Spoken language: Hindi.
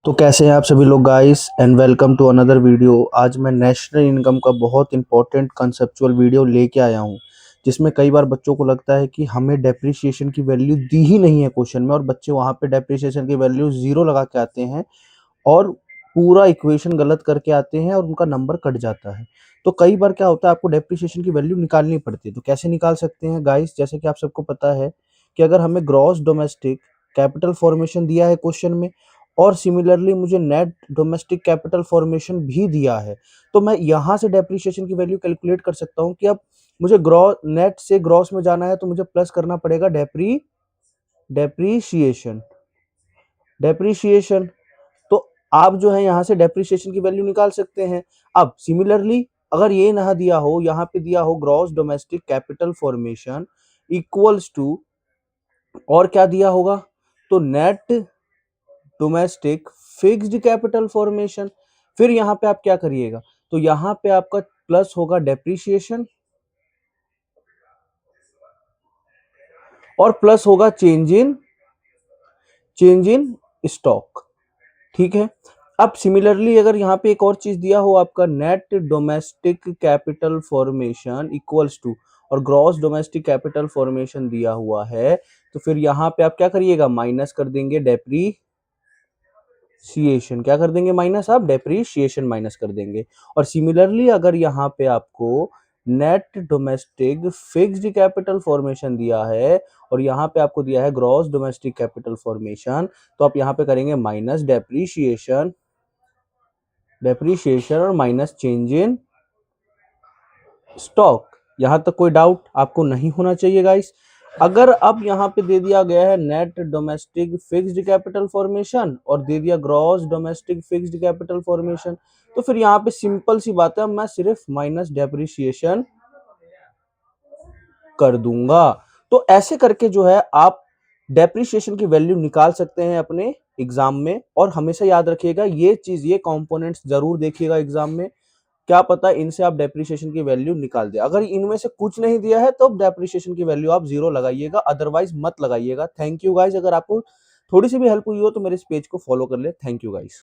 तो कैसे हैं आप सभी लोग guys and welcome to another video. आज मैं नेशनल इनकम का बहुत इंपॉर्टेंट कंसेप्चुअल वीडियो लेके आया हूं, जिसमें कई बार बच्चों को लगता है कि हमें डेप्रिसिएशन की वैल्यू दी ही नहीं है क्वेश्चन में, और बच्चे वहां पे डेप्रिसिएशन की वैल्यू जीरो लगा के आते हैं और पूरा इक्वेशन गलत करके आते हैं और उनका नंबर कट जाता है। तो कई बार क्या होता है, आपको डेप्रिसिएशन की वैल्यू निकालनी पड़ती है। तो कैसे निकाल सकते हैं गाइस? जैसे कि आप सबको पता है कि अगर हमें ग्रॉस डोमेस्टिक कैपिटल फॉर्मेशन दिया है क्वेश्चन में, और सिमिलरली मुझे नेट डोमेस्टिक कैपिटल फॉर्मेशन भी दिया है, तो मैं यहाँ से डेप्रिसिएशन की वैल्यू कैलकुलेट कर सकता हूँ कि अब मुझे ग्रॉस नेट से ग्रॉस में जाना है तो मुझे प्लस करना पड़ेगा डेप्रीशिएशन डेप्रीशिएशन। तो आप जो है यहाँ से डेप्रिसिएशन की वैल्यू निकाल सकते हैं। अब सिमिलरली अगर ये ना दिया हो, यहाँ पे दिया हो gross domestic capital formation equals to, और क्या दिया होगा, तो net domestic fixed capital formation. फिर यहाँ पे आप क्या करिएगा, तो यहाँ पे आपका प्लस होगा डेप्रिसिएशन और प्लस होगा चेंज इन स्टॉक। ठीक है। अब सिमिलरली अगर यहाँ पे एक और चीज दिया हो, आपका net domestic capital formation equals to और ग्रॉस डोमेस्टिक कैपिटल फॉर्मेशन दिया हुआ है, तो फिर यहाँ पे आप क्या करिएगा, माइनस कर देंगे डेप्रीसिएशन। क्या कर देंगे माइनस? आप डेप्रीसिएशन माइनस कर देंगे। और सिमिलरली अगर यहाँ पे आपको net domestic fixed capital formation दिया है और यहाँ पे आपको दिया है ग्रॉस डोमेस्टिक कैपिटल फॉर्मेशन, तो आप यहाँ पे करेंगे माइनस डेप्रीसिएशन और माइनस चेंज इन स्टॉक। यहां तक कोई डाउट आपको नहीं होना चाहिए गाइस। अगर अब यहाँ पे दे दिया गया है net domestic fixed capital formation और दे दिया gross domestic fixed capital formation, तो फिर यहाँ पे सिंपल सी बात है, मैं सिर्फ माइनस डेप्रिसिएशन कर दूंगा। तो ऐसे करके जो है आप डेप्रिसिएशन की वैल्यू निकाल सकते हैं अपने एग्जाम में। और हमेशा याद रखिएगा ये चीज, ये कंपोनेंट्स जरूर देखिएगा एग्जाम में, क्या पता इनसे आप डेप्रिसिएशन की वैल्यू निकाल दे। अगर इनमें से कुछ नहीं दिया है तो डेप्रिसिएशन की वैल्यू आप जीरो लगाइएगा, अदरवाइज मत लगाइएगा। Thank you guys. अगर आपको थोड़ी सी भी हेल्प हुई हो तो मेरे इस पेज को फॉलो कर ले। Thank you guys.